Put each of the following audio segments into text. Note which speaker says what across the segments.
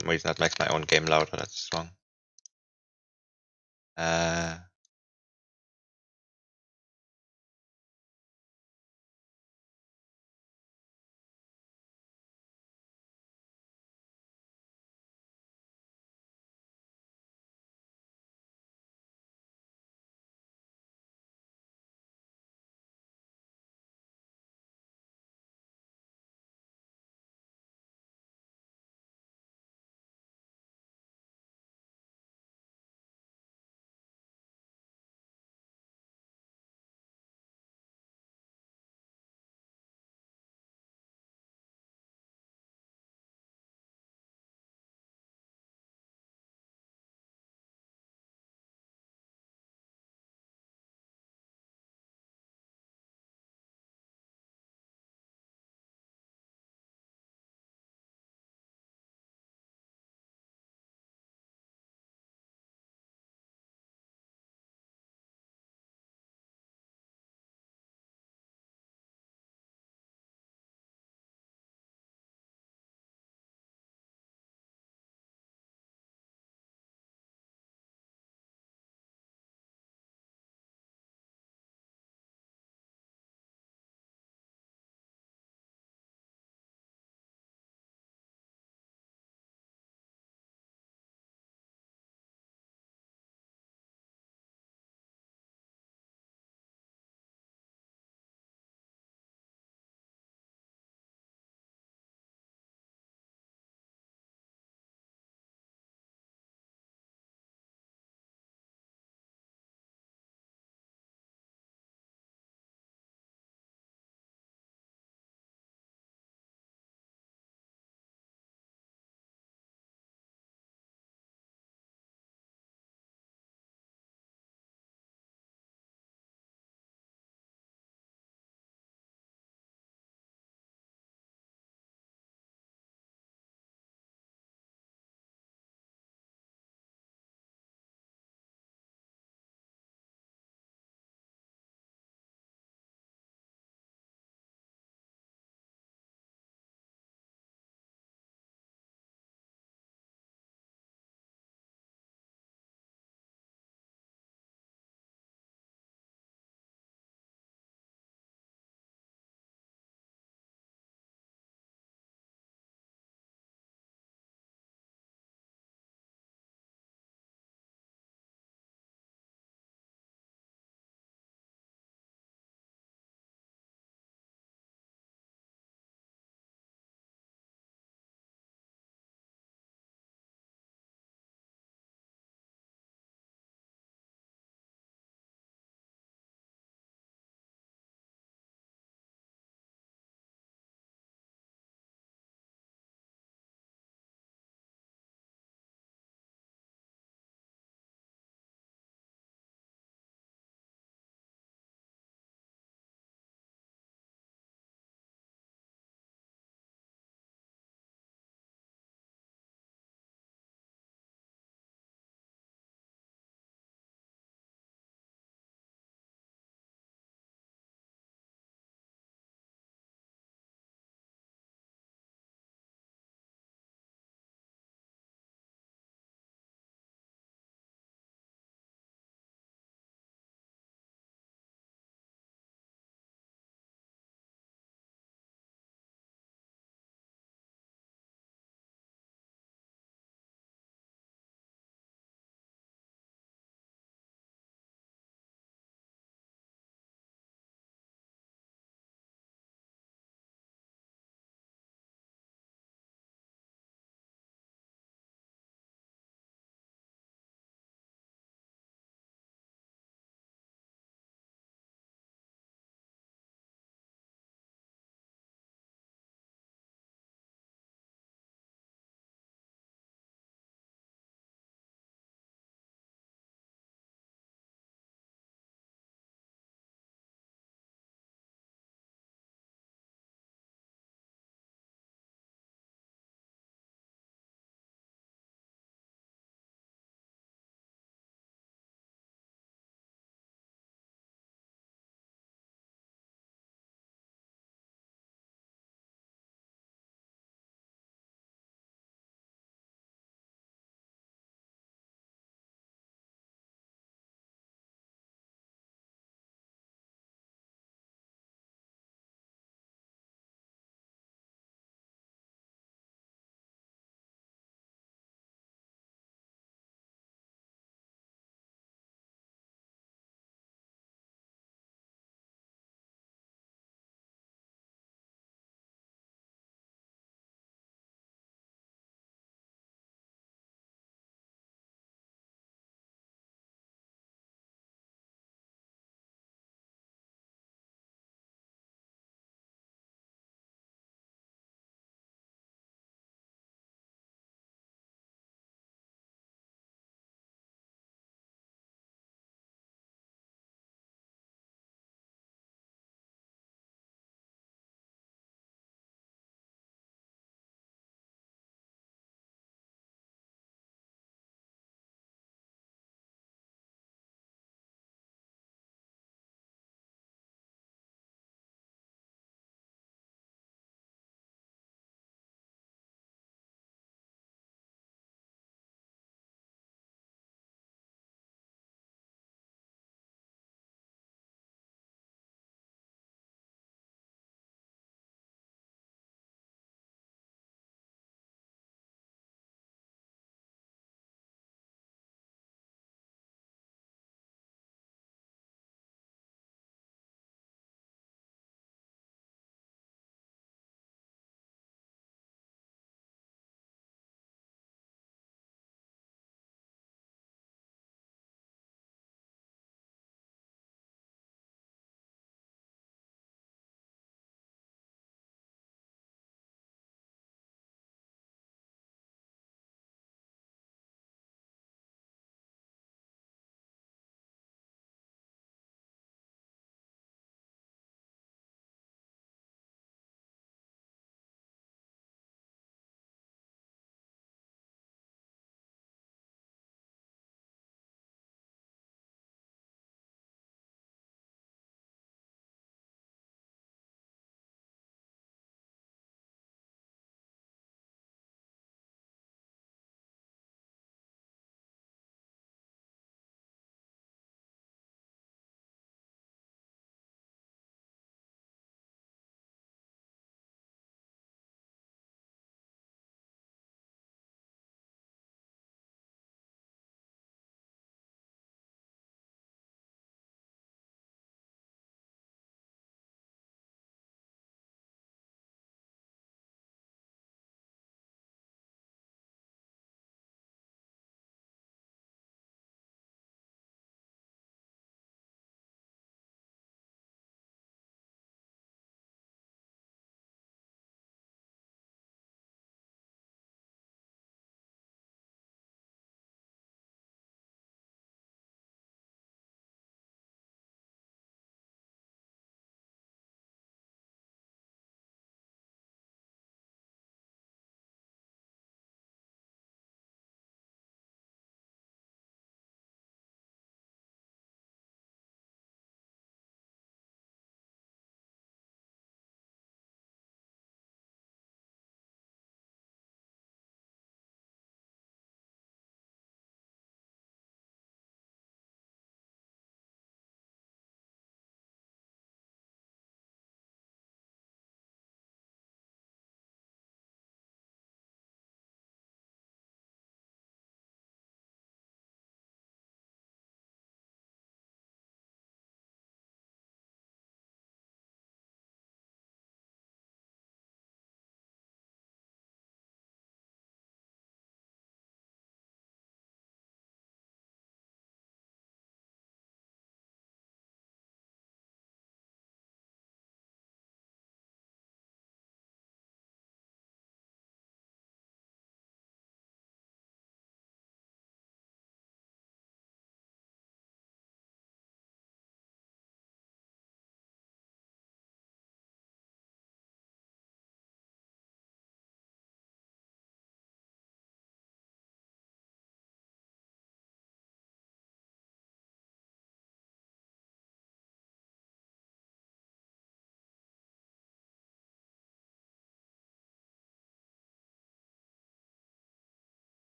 Speaker 1: some reason that makes my own game louder, that's wrong.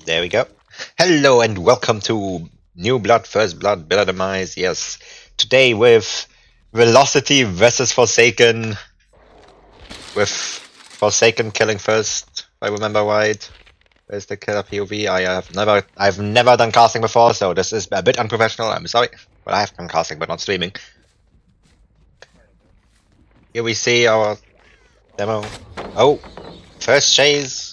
Speaker 1: There we go. Hello and welcome to New Blood, First Blood, Bella Demise. Yes, today with Velocity versus Forsaken. With Forsaken killing first, if I remember right. Where's the killer POV? I've never done casting before, so this is a bit unprofessional. I'm sorry, but I have done casting, but not streaming. Here we see our demo. Oh, first chase.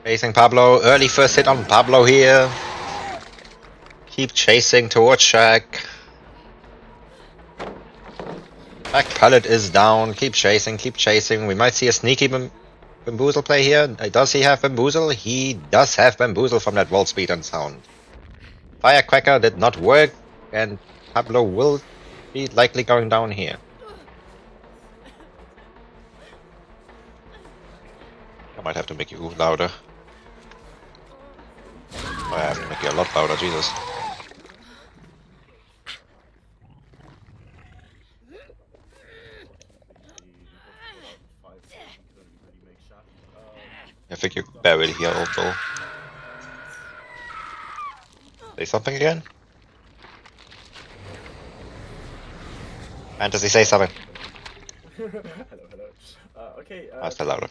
Speaker 1: Chasing Pablo. Early first hit on Pablo here. Keep chasing towards Shack. Shack pallet is down. Keep chasing, keep chasing. We might see a sneaky Bamboozle play here. Does he have Bamboozle? He does have Bamboozle from that wall speed and sound. Firecracker did not work, and Pablo will be likely going down here. I might have to make you louder. I have to make you a lot louder, Jesus. I think you barely hear also. Say something again? Fantasy, say something.
Speaker 2: Hello. Okay.
Speaker 1: That's the louder.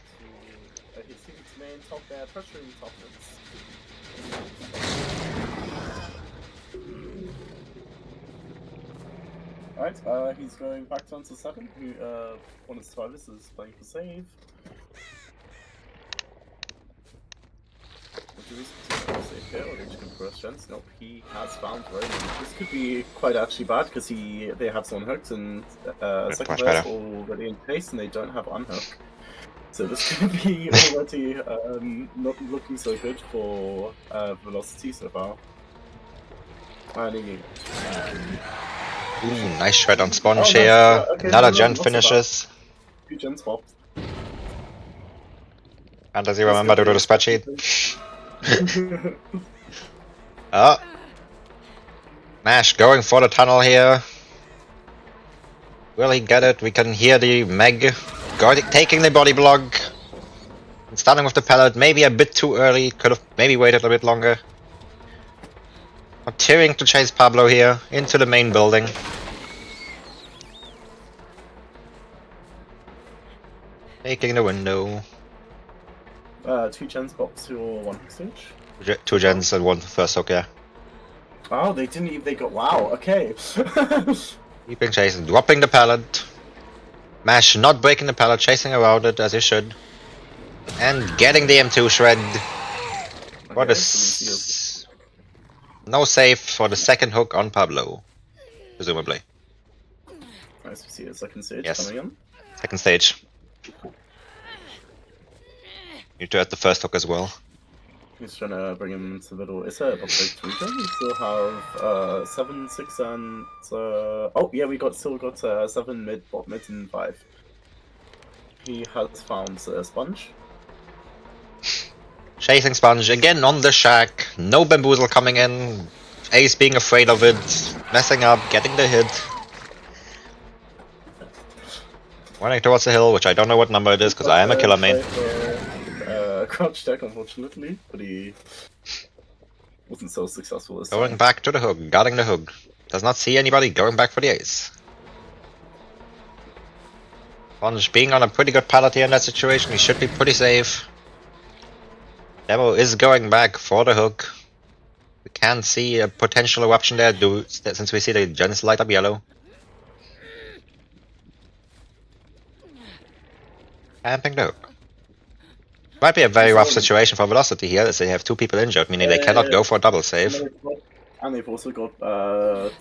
Speaker 2: His team's main top there, pressuring top mid. Alright, he's going back down to 7. One of the survivors is playing for save. Would you save here, or did you go for chance? Nope, he has found right. This could be quite actually bad because they have someone hooked and second verse already in place and they don't have unhook. So this could be already not looking so good for Velocity so far.
Speaker 1: Ooh, nice shred on Sponge here. Okay, another gen finishes.
Speaker 2: 2 gens popped.
Speaker 1: Fantasy, remember to do the spreadsheet. Oh. Mash going for the tunnel here. Will he get it? We can hear the Meg taking the body block. And starting with the pallet, maybe a bit too early. Could have maybe waited a bit longer. Continuing to chase Pablo here into the main building. Taking the window.
Speaker 2: 2 gens pops to 1 stage.
Speaker 1: 2 gens and 1 first hook, yeah.
Speaker 2: Oh, they didn't even. They got. Wow. Okay.
Speaker 1: Keeping chasing, dropping the pallet. Mash not breaking the pallet, chasing around it as he should. And getting the M2 shred. Okay, what is no save for the second hook on Pablo, presumably.
Speaker 2: Nice, we see a second stage coming in.
Speaker 1: Second stage. Need to add the first hook as well.
Speaker 2: He's trying to bring him to the middle. It's a box 3. We still have 7, 6, and oh yeah, still got 7 mid, bot mid, and 5. He has found Sponge.
Speaker 1: Chasing Sponge again on the Shack. No Bamboozle coming in. Ace being afraid of it, messing up, getting the hit. Running towards the hill, which I don't know what number it is because I am a killer main.
Speaker 2: Crouch deck, unfortunately, but he wasn't so successful this
Speaker 1: Going
Speaker 2: time.
Speaker 1: back to the hook, guarding the hook. Does not see anybody going back for the ace. Sponge being on a pretty good pallet here in that situation, he should be pretty safe. Demo is going back for the hook. We can see a potential eruption there since we see the gens light up yellow. Camping the hook. Might be a very rough situation for Velocity here, as they have 2 people injured, meaning they cannot go for a double save.
Speaker 2: And they've also got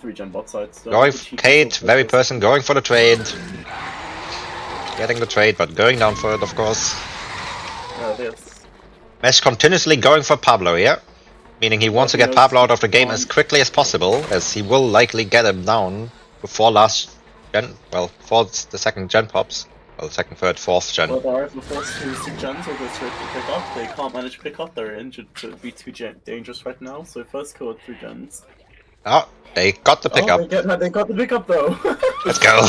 Speaker 2: 3 gen bot sides.
Speaker 1: Going Kate, very person, going for the trade. Getting the trade, but going down for it, of course. Mesh continuously going for Pablo here, meaning he wants to get Pablo out of the game as quickly as possible, as he will likely get him down before last gen, well, before the second gen pops. Well, second, third, fourth gen.
Speaker 2: Well, they're either forced to 6 gens or go straight to pick up. They can't manage pick up, they're injured to be too dangerous right now, so first kill 3 gens.
Speaker 1: Oh, they got the pickup.
Speaker 2: They got the pickup though.
Speaker 1: Let's go.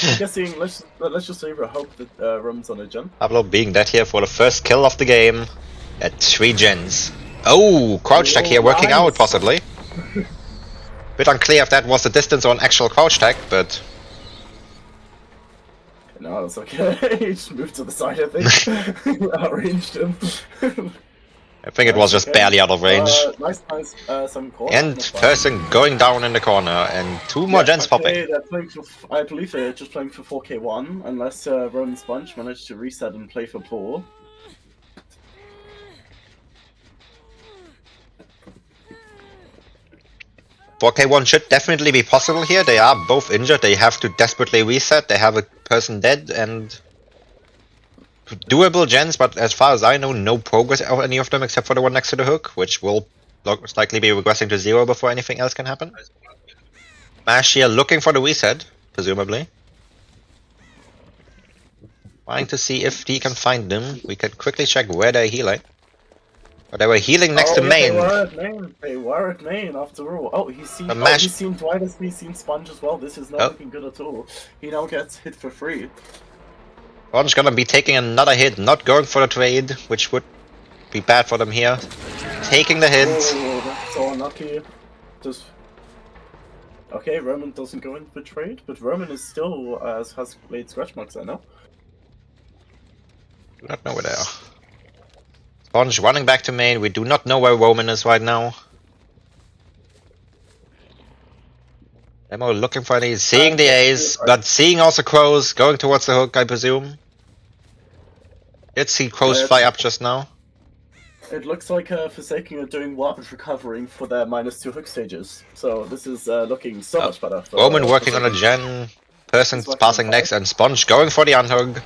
Speaker 2: I'm guessing, let's just say we hope that Rum's on a gen.
Speaker 1: Pablo being dead here for the first kill of the game at 3 gens. Oh, crouch tag here working out,
Speaker 2: Nice.
Speaker 1: possibly. Bit unclear if that was the distance or an actual crouch tag, but
Speaker 2: No, it's okay. He just moved to the side, I think. Outranged him.
Speaker 1: I think it was just barely out of range.
Speaker 2: Nice. Some corner.
Speaker 1: And person going down in the corner, and 2 more gens popping.
Speaker 2: They're playing for, I believe they're just playing for 4K1, unless Roman Sponge managed to reset and play for Paul.
Speaker 1: "4K1 should definitely be possible here. They are both injured. They have to desperately reset. They have a person dead and doable gens, but as far as I know, no progress of any of them except for the one next to the hook, which will most likely be regressing to 0 before anything else can happen. Mash here looking for the reset, presumably. Trying to see if he can find them. We can quickly check where they're healing. But they were healing next to main.
Speaker 2: They were at main after all. Oh, he's seen Dwight, he's seen Sponge as well. This is not looking good at all. He now gets hit for free.
Speaker 1: Sponge gonna be taking another hit, not going for the trade, which would be bad for them here. Taking the hit.
Speaker 2: Oh, that's so unlucky. Just... Okay, Roman doesn't go in for trade, but Roman is still has made scratch marks, I know.
Speaker 1: Do not know where they are. Sponge running back to main. We do not know where Roman is right now. Demo looking for any, seeing the ace, but seeing also crows, going towards the hook, I presume. Did see crows fly up just now.
Speaker 2: It looks like Forsaken are doing well with recovering for their -2 hook stages. So this is looking so much better. For,
Speaker 1: Roman working on a gen, person passing next, and Sponge going for the unhook.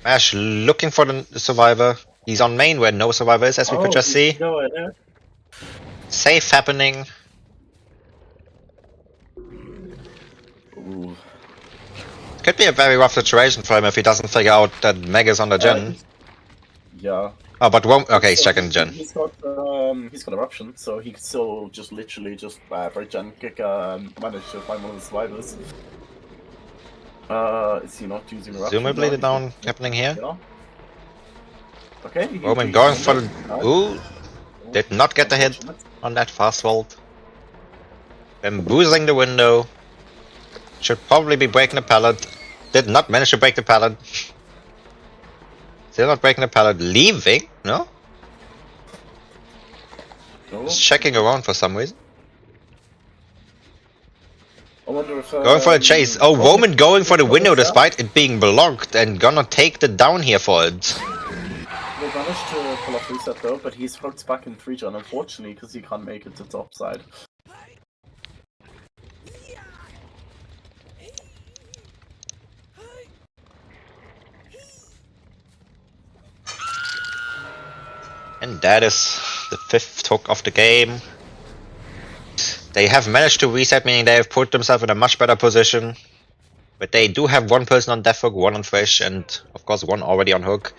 Speaker 1: Mash looking for the survivor. He's on main where no survivor is, as we could just see. Safe happening.
Speaker 2: Ooh.
Speaker 1: Could be a very rough situation for him if he doesn't figure out that Meg is on the gen.
Speaker 2: Yeah.
Speaker 1: Oh, but okay, second gen.
Speaker 2: He's got eruption, so he could still just literally just for gen kick manage to find one of the survivors. Is he not using eruption?
Speaker 1: Presumably the down happening here.
Speaker 2: Yeah. Okay.
Speaker 1: Roman going for the... Ooh! Did not get the hit on that fast vault. Bamboozling the window. Should probably be breaking the pallet. Did not manage to break the pallet. Still not breaking the pallet. Leaving? No? Just checking around for some reason.
Speaker 2: I wonder if,
Speaker 1: going for a chase. Oh, Roman going for the window despite it being blocked and gonna take the down here for it.
Speaker 2: They managed to pull off reset though, but he's hooked back in 3-gen unfortunately because he can't make it to top side.
Speaker 1: And that is the 5th hook of the game. They have managed to reset, meaning they have put themselves in a much better position. But they do have one person on death hook, one on Thresh, and of course one already on hook.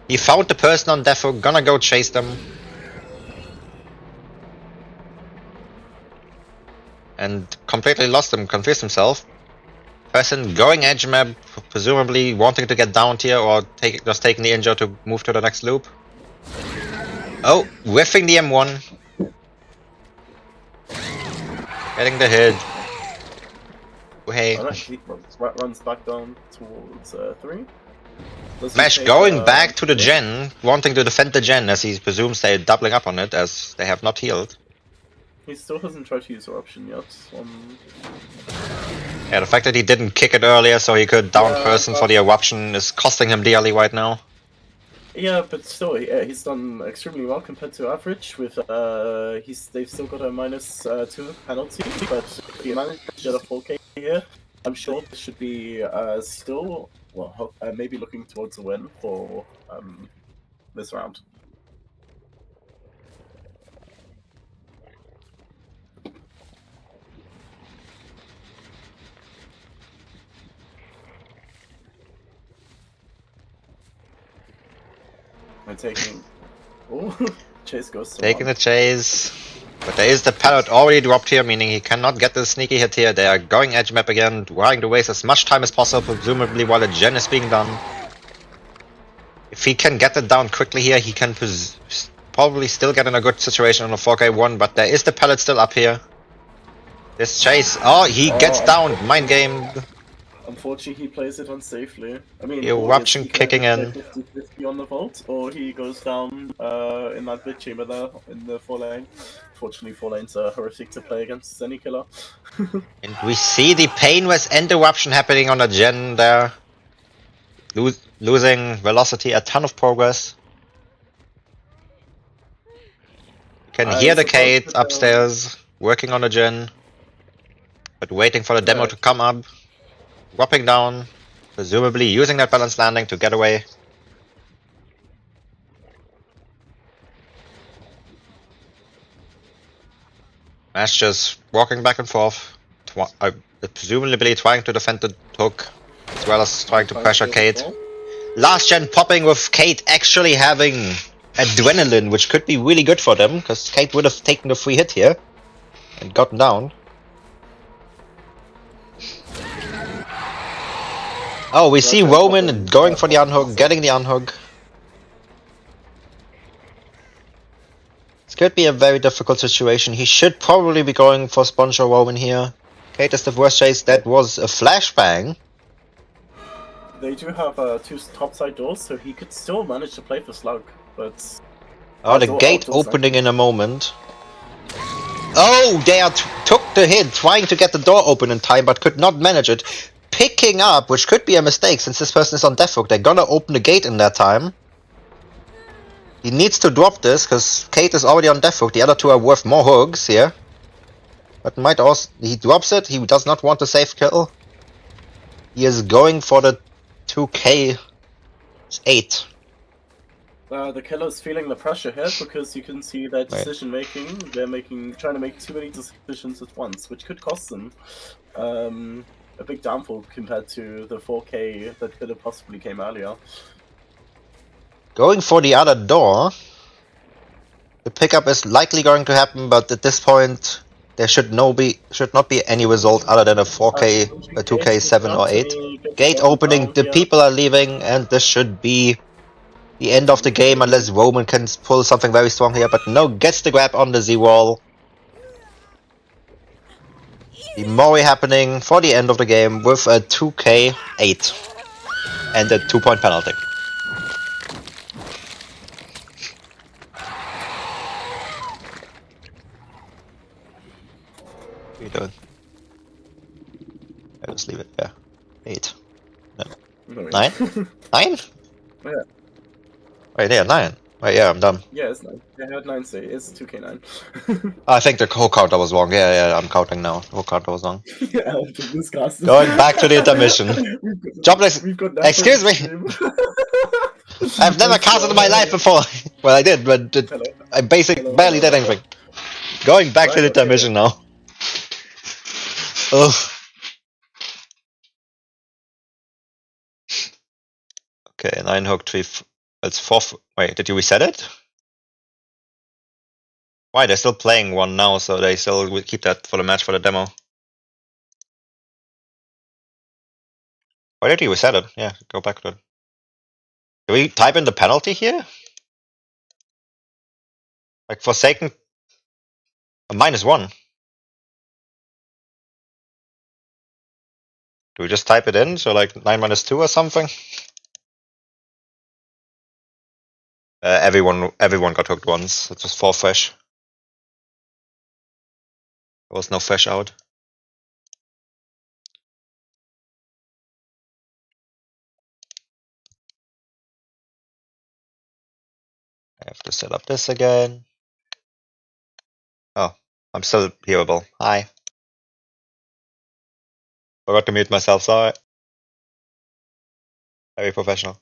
Speaker 1: He found the person on death hook, gonna go chase them. And completely lost him, confused himself. Person going edge map, presumably wanting to get down here or just taking the injure to move to the next loop. Oh, whiffing the M1. Getting the hit. Hey.
Speaker 2: He runs back down towards 3.
Speaker 1: Mash going back to the gen, wanting to defend the gen as he presumes they're doubling up on it as they have not healed.
Speaker 2: He still hasn't tried to use eruption yet.
Speaker 1: Yeah, the fact that he didn't kick it earlier so he could down person for the eruption is costing him dearly right now.
Speaker 2: Yeah, but still, he's done extremely well compared to average. With they've still got a -2 penalty, but if he managed to get a 4K here, I'm sure this should be still maybe looking towards a win for this round. I'm taking. Oh, chase goes.
Speaker 1: Taking the chase. But there is the pallet already dropped here, meaning he cannot get the sneaky hit here. They are going edge map again, trying to waste as much time as possible, presumably while the gen is being done. If he can get it down quickly here, he can probably still get in a good situation on a 4K1, but there is the pallet still up here. This chase, oh, he gets down, mind game.
Speaker 2: Unfortunately, he plays it unsafely. I mean,
Speaker 1: Eruption
Speaker 2: he can
Speaker 1: kicking
Speaker 2: either
Speaker 1: in.
Speaker 2: play 50-50 on the vault, or he goes down in that bit chamber there in the 4 lane. Fortunately, 4 lanes are horrific to play against any killer.
Speaker 1: And we see the Painless and Eruption happening on the gen there. Losing velocity, a ton of progress. You can hear the Kate upstairs, working on the gen. But waiting for the demo to come up. Dropping down, presumably using that balanced landing to get away. Mash just walking back and forth, presumably trying to defend the hook, as well as trying to pressure Kate. Last gen popping with Kate actually having adrenaline, which could be really good for them, because Kate would have taken the free hit here and gotten down. Oh, we see Roman going for the unhook, getting the unhook. This could be a very difficult situation. He should probably be going for Sponge or Roman here. Kate is the worst chase. That was a flashbang.
Speaker 2: They do have 2 topside doors, so he could still manage to play for Slug, but...
Speaker 1: Oh, the gate opening in a moment. Oh, they took the hit, trying to get the door open in time, but could not manage it. Picking up, which could be a mistake, since this person is on death hook. They're gonna open the gate in that time. He needs to drop this, because Kate is already on death hook. The other two are worth more hooks here. But might also... He drops it. He does not want to save kill. He is going for the 2K8.
Speaker 2: The killer's feeling the pressure here because you can see their decision making. They're trying to make too many decisions at once, which could cost them a big downfall compared to the 4K that could have possibly came earlier.
Speaker 1: Going for the other door. The pickup is likely going to happen, but at this point there should not be any result other than a 4K, a 2K 7 or 8. Gate opening, the people are leaving, and this should be the end of the game unless Roman can pull something very strong here, but no, gets the grab on the Z-wall. The Mori happening for the end of the game with a 2K8 and a 2-point penalty. What are you doing? I'll just leave it, yeah. 8. No. 9? 9?
Speaker 2: Yeah.
Speaker 1: Wait, yeah, 9. Wait, yeah, I'm done.
Speaker 2: Yeah, it's 9. I had 9 say it's 2K9.
Speaker 1: I think the whole counter was wrong. Yeah, I'm counting now. The whole counter was wrong.
Speaker 2: Yeah,
Speaker 1: going back to the intermission. Jobless. Excuse me. I've never casted in my life before. Well, I did, but I barely did anything. Going back to the intermission now. Oh. Okay, 9 hook 3. It's 4. Wait, did you reset it? Why? They're still playing one now, so they still will keep that for the match for the demo. Why did you reset it? Yeah, go back to it. Do we type in the penalty here? Like Forsaken, a -1. Do we just type it in? So like 9 -2 or something? Everyone got hooked once. It was 4 fresh. There was no fresh out. I have to set up this again. Oh, I'm still hearable. Hi. Forgot to mute myself, sorry. Very professional.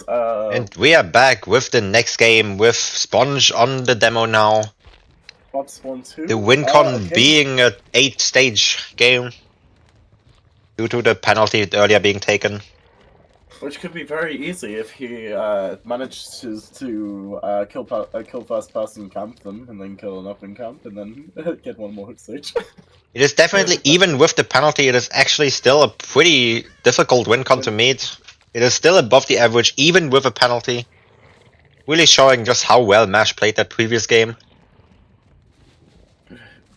Speaker 2: right.
Speaker 1: And we are back with the next game with Sponge on the demo now.
Speaker 2: Pops 1-2.
Speaker 1: The WinCon
Speaker 2: okay.
Speaker 1: being an 8-stage game due to the penalty earlier being taken.
Speaker 2: Which could be very easy if he manages to kill first person camp them and then kill an up in camp and then get one more hook stage.
Speaker 1: It is definitely, even with the penalty, it is actually still a pretty difficult WinCon to meet. It is still above the average, even with a penalty. Really showing just how well Mash played that previous game.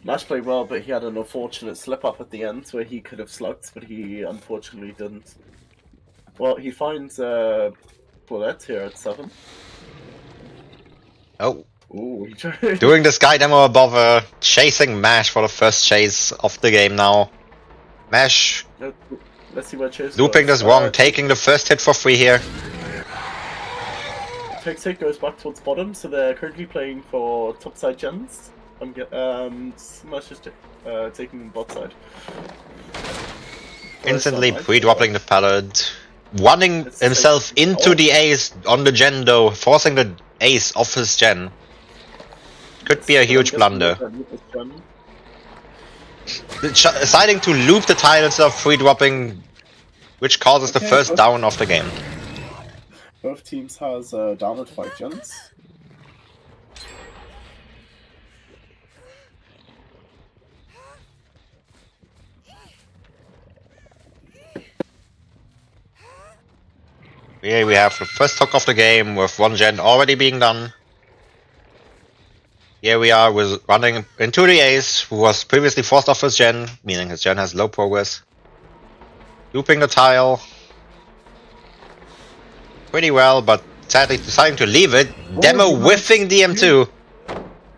Speaker 2: Mash played well, but he had an unfortunate slip up at the end where he could have slugged, but he unfortunately didn't. Well, he finds Bullet here at 7.
Speaker 1: Oh.
Speaker 2: Ooh,
Speaker 1: Doing the sky demo above, chasing Mash for the first chase of the game now. Mash
Speaker 2: Let's see where Chase
Speaker 1: looping
Speaker 2: goes.
Speaker 1: this wrong, taking the first hit for free here.
Speaker 2: Takes hit, goes back towards bottom, so they're currently playing for topside gens. Smash is taking bot side.
Speaker 1: Instantly pre-dropping the pallet. Running himself into the ace on the gen though, forcing the ace off his gen. Could be a huge blunder. Deciding to loop the tile instead of free dropping, which causes the first down of the game.
Speaker 2: Both teams has downward 5 gens.
Speaker 1: Here we have the first hook of the game with one gen already being done. Here we are with running into the ace, who was previously forced off his gen, meaning his gen has low progress. Looping the tile. Pretty well, but sadly deciding to leave it. Demo whiffing the M2,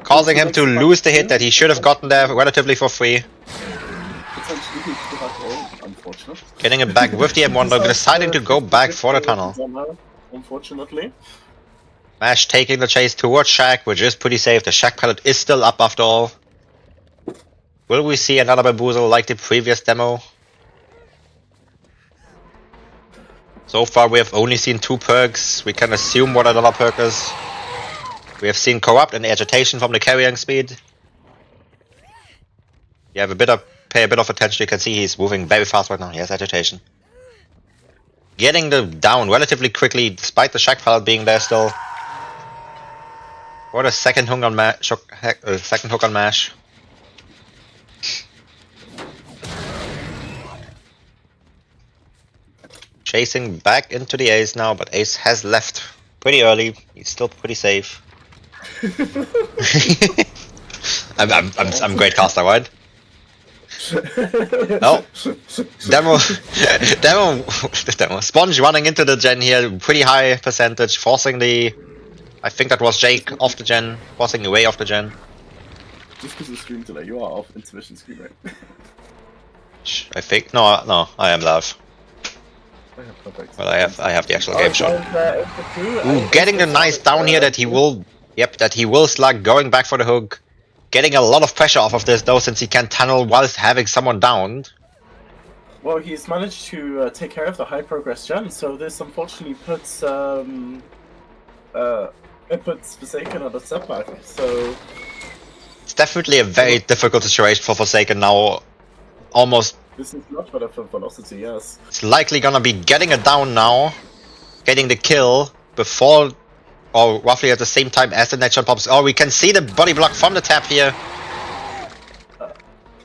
Speaker 1: causing him to lose the hit that he should have gotten there relatively for free. Getting it back with the M1, though, deciding to go back for the tunnel.
Speaker 2: Unfortunately.
Speaker 1: Mash taking the chase towards Shack, which is pretty safe. The Shack pallet is still up after all. Will we see another bamboozle like the previous demo? So far we have only seen 2 perks. We can assume what another perk is. We have seen Corrupt and Agitation from the carrying speed. You have pay a bit of attention. You can see he's moving very fast right now. He has Agitation. Getting the down relatively quickly, despite the Shack pallet being there still. What a second hook on Mash. Chasing back into the ace now, but ace has left pretty early. He's still pretty safe. I'm great caster, right? Oh, demo. Sponge running into the gen here, pretty high percentage, forcing the. I think that was Jake off the gen, forcing away off the gen.
Speaker 2: Just because of stream delay, you are off intermission screen, right?
Speaker 1: I think no, I am live. Well, I have the actual game shot. Ooh, getting the nice down here that he will. Yep, that he will slug, going back for the hook. Getting a lot of pressure off of this though, since he can tunnel whilst having someone downed.
Speaker 2: Well, he's managed to take care of the high progress gen, so this unfortunately puts Forsaken on a setback. So
Speaker 1: it's definitely a very difficult situation for Forsaken now. Almost.
Speaker 2: This is much better for Velocity, yes.
Speaker 1: It's likely gonna be getting it down now, getting the kill before, or roughly at the same time as the next shot pops. Oh, we can see the body block from the tap here.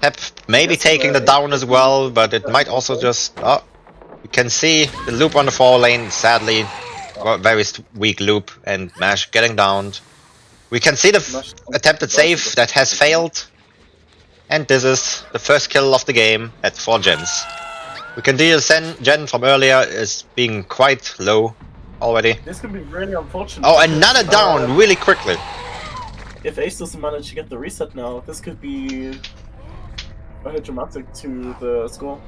Speaker 1: Tap maybe taking the down as well, but it might also just. Oh, you can see the loop on the 4 lane. Sadly, very weak loop, and Mash getting downed. We can see the attempted save that has failed. And this is the first kill of the game at 4 gens. We can see the gen from earlier is being quite low already.
Speaker 2: This could be really unfortunate.
Speaker 1: Oh, another down really quickly.
Speaker 2: If Ace doesn't manage to get the reset now, this could be very dramatic to the score.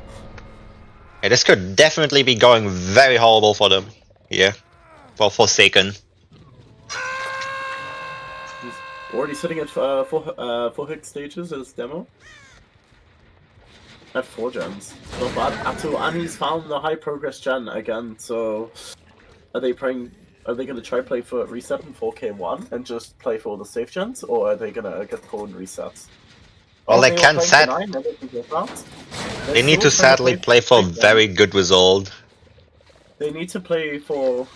Speaker 1: Yeah, this could definitely be going very horrible for them here. For Forsaken.
Speaker 2: Already sitting at 4 hit stages as demo. At 4 gens. Not bad at all. And he's found the high progress gen again, so are they going to try play for reset in 4K1 and just play for all the safe gens, or are they gonna get called resets?
Speaker 1: Well, they can They need to sadly play for very good result.
Speaker 2: They need to play for.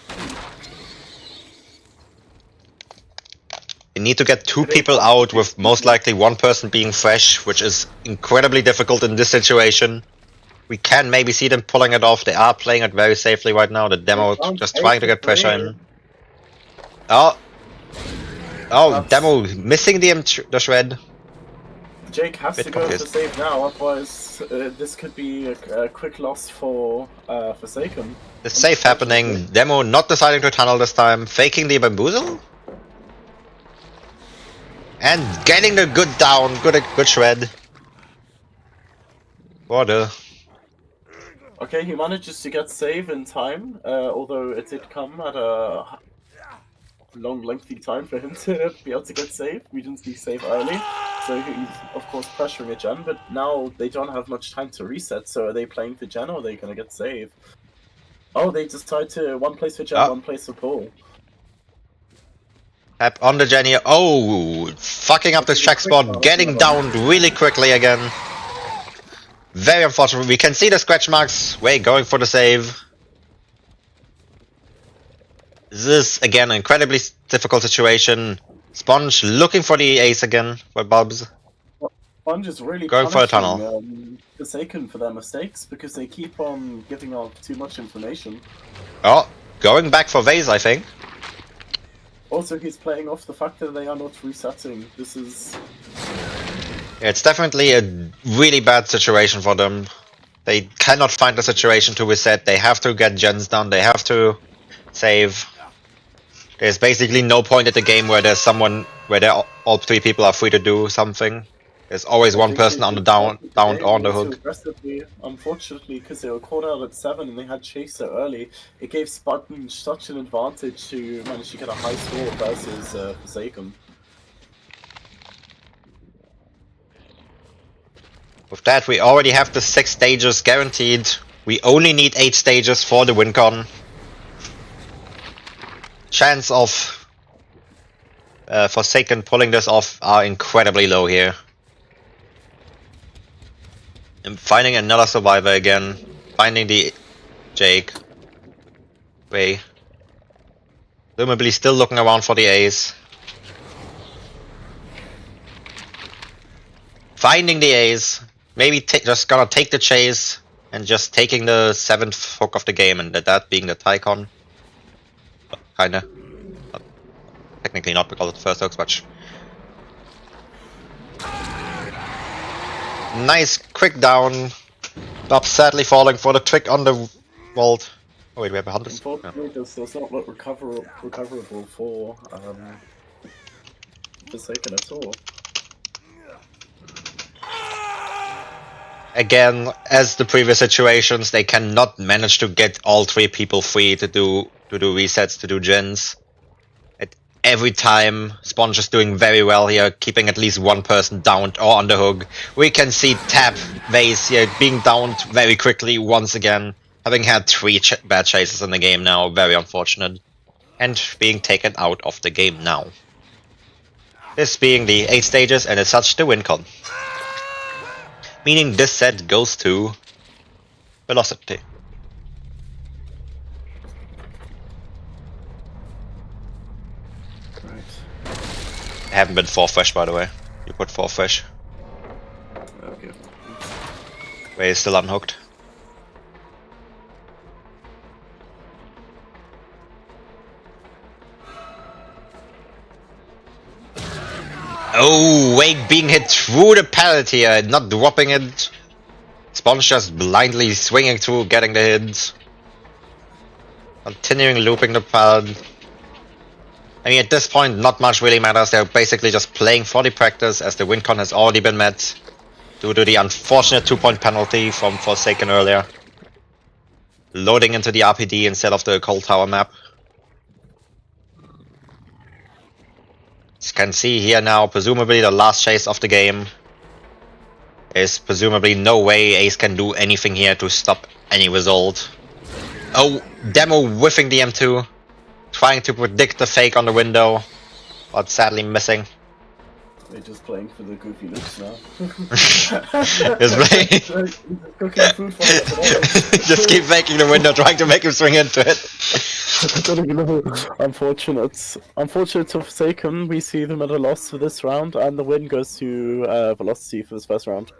Speaker 1: You need to get 2 people out, with most likely 1 person being fresh, which is incredibly difficult in this situation. We can maybe see them pulling it off. They are playing it very safely right now. The demo just trying to get pressure in. Oh, demo missing the shred.
Speaker 2: Jake has to go for save now, otherwise this could be a quick loss for Forsaken.
Speaker 1: The save happening. Demo not deciding to tunnel this time, faking the bamboozle. And getting the good down, good shred. Border.
Speaker 2: Okay, he manages to get save in time, although it did come at a long, lengthy time for him to be able to get save. We didn't see save early, so he's of course pressuring a gen, but now they don't have much time to reset, so are they playing for gen or are they going to get save? Oh, they decide to 1 place for gen, 1 place for Paul.
Speaker 1: Tap on the gen here. Oh, fucking up the check spot, getting down really quickly again. Very unfortunate. We can see the scratch marks. Way going for the save. This is again an incredibly difficult situation. Sponge looking for the ace again for Bubs.
Speaker 2: Sponge is really
Speaker 1: going for a tunnel.
Speaker 2: Forsaken for their mistakes because they keep on giving out too much information.
Speaker 1: Oh, going back for Vase, I think.
Speaker 2: Also, he's playing off the fact that they are not resetting. This is...
Speaker 1: It's definitely a really bad situation for them. They cannot find a situation to reset. They have to get gens done. They have to save. There's basically no point at the game where there's someone where all three people are free to do something. There's always
Speaker 2: I
Speaker 1: one
Speaker 2: think they
Speaker 1: person on the
Speaker 2: did start the
Speaker 1: down
Speaker 2: game
Speaker 1: or on the
Speaker 2: way too
Speaker 1: hook.
Speaker 2: aggressively, unfortunately, because they were caught out at 7 and they had chase so early. It gave Spartan such an advantage to manage to get a high score versus Forsaken.
Speaker 1: With that, we already have the 6 stages guaranteed. We only need 8 stages for the WinCon. Chance of Forsaken pulling this off are incredibly low here. And finding another survivor again. Finding the Jake. Way. Presumably still looking around for the ace. Finding the ace. Maybe just gonna take the chase. And just taking the 7th hook of the game. And that being the Tycon. Kinda. Technically not because of the first hooks, but... Nice quick down. Bob sadly falling for the trick on the vault. Oh wait, we have a Hunters?
Speaker 2: Unfortunately, this does not look recoverable for Forsaken at all.
Speaker 1: Again, as the previous situations, they cannot manage to get all 3 people free to do resets, to do gens. At every time, Sponge is doing very well here, keeping at least one person downed or on the hook. We can see Tap, Vase here being downed very quickly once again, having had 3 bad chases in the game now, very unfortunate. And being taken out of the game now. This being the 8 stages and as such the WinCon. Meaning this set goes to Velocity.
Speaker 2: Right.
Speaker 1: I haven't been 4 fresh by the way. You put 4 fresh.
Speaker 2: Okay.
Speaker 1: Ray is still unhooked. Oh, Wake being hit through the pallet here, not dropping it. Sponge just blindly swinging through, getting the hits. Continuing looping the pallet. I mean, at this point, not much really matters. They're basically just playing for the practice as the WinCon has already been met due to the unfortunate 2-point penalty from Forsaken earlier. Loading into the RPD instead of the Cold Tower map. As you can see here now, presumably the last chase of the game. There's presumably no way Ace can do anything here to stop any result. Oh, Demo whiffing the M2. Trying to predict the fake on the window, but sadly missing.
Speaker 2: They're just playing for the goofy looks now.
Speaker 1: Just playing.
Speaker 2: Cooking food for us today.
Speaker 1: Just keep making the window, trying to make him swing into it.
Speaker 2: I don't even know. Unfortunate to Forsaken, we see them at a loss for this round, and the win goes to Velocity for this first round.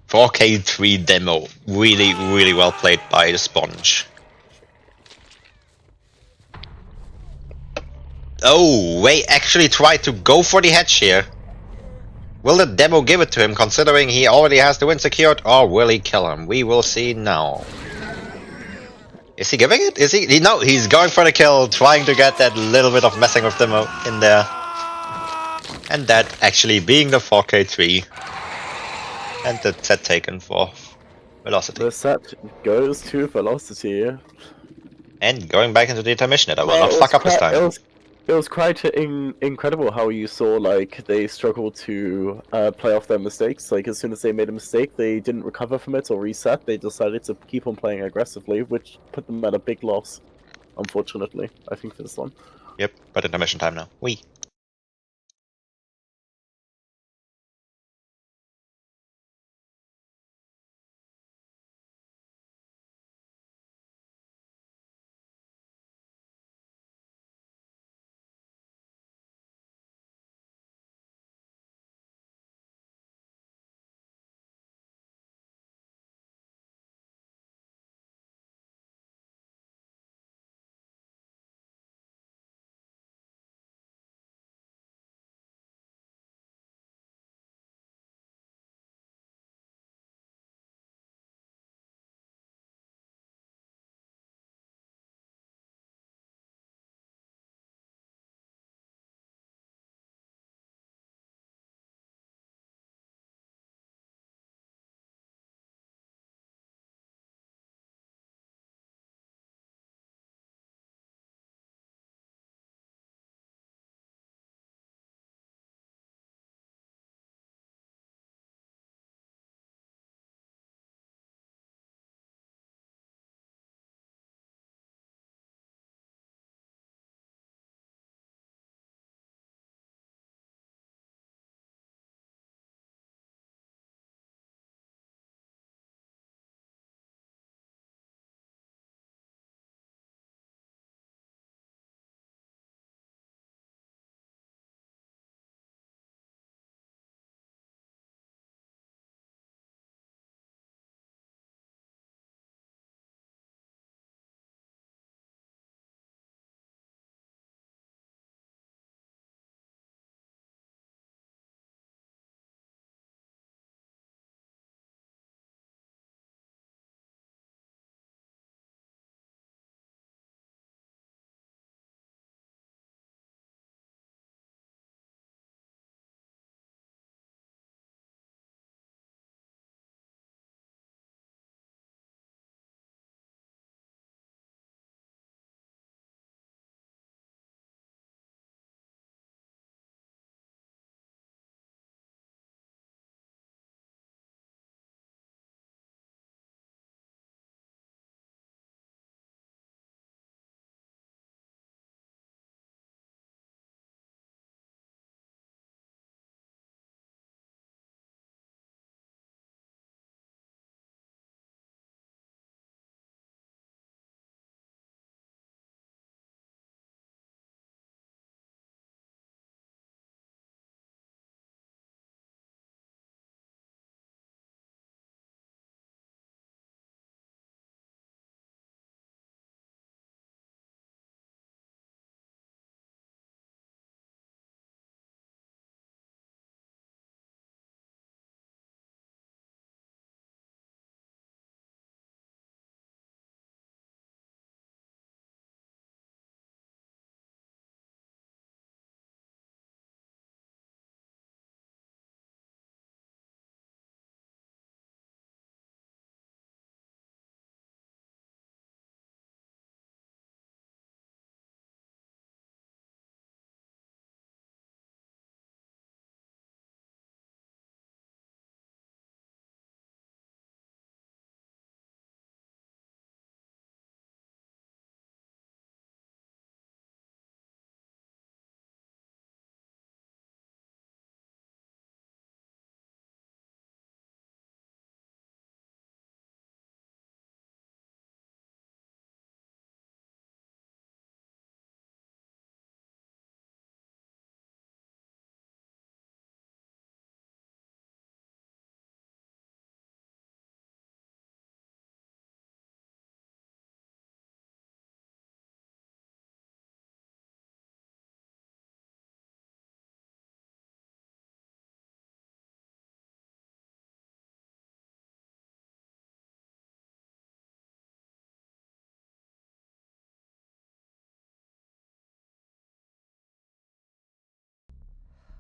Speaker 1: 4K3 Demo. Really, really well played by the Sponge. Oh, Wei actually tried to go for the hedge here. Will the Demo give it to him, considering he already has the win secured, or will he kill him? We will see now. Is he giving it? Is he? No, he's going for the kill, trying to get that little bit of messing with Demo in there. And that actually being the 4K3. And the set taken for Velocity.
Speaker 2: The set goes to Velocity.
Speaker 1: And going back into the intermission, I will not fuck up this time.
Speaker 2: It was quite incredible how you saw like they struggled to play off their mistakes. Like as soon as they made a mistake, they didn't recover from it or reset. They decided to keep on playing aggressively, which put them at a big loss. Unfortunately, I think for this one.
Speaker 1: Yep, but intermission time now. Wee.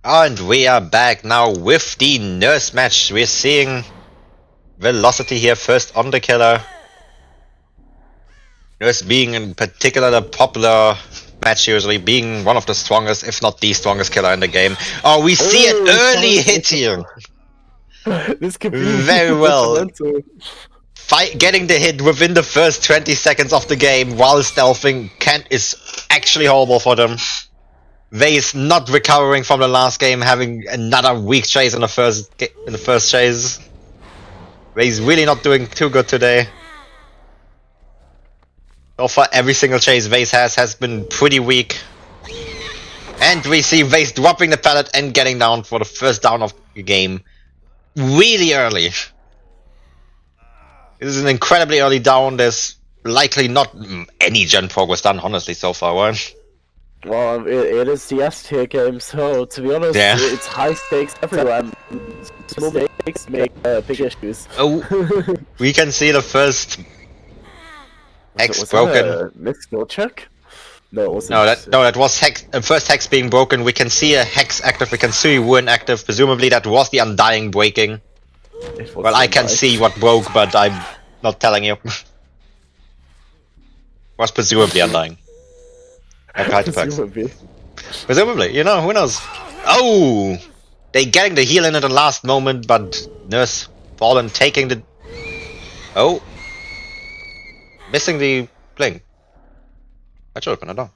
Speaker 1: And we are back now with the nurse match. We're seeing Velocity here first on the killer. Nurse being in particular the popular match, usually being one of the strongest, if not the strongest killer in the game. Oh, we see an early hit here.
Speaker 3: This could be
Speaker 1: very well. Getting the hit within the first 20 seconds of the game while stealthing is actually horrible for them. Vase not recovering from the last game, having another weak chase in the first chase. Vase really not doing too good today. So far, every single chase Vase has been pretty weak. And we see Vase dropping the pallet and getting down for the first down of the game. Really early. This is an incredibly early down. There's likely not any gen progress done, honestly, so far, right?
Speaker 3: Well, it is the S tier game, so to be honest, it's high stakes everywhere. Small stakes make big issues.
Speaker 1: Oh, we can see the first hex
Speaker 3: was
Speaker 1: broken.
Speaker 3: That a missed skill check? No, it wasn't.
Speaker 1: That was hex. First hex being broken. We can see a hex active. We can see Wuhan active. Presumably that was the Undying breaking. Well, I can see what broke, but I'm not telling you. Was presumably Undying. Presumably, you know, who knows? Oh! They getting the heal in at the last moment, but Nurse Fallen taking the... Oh! Missing the blink. That should open a door.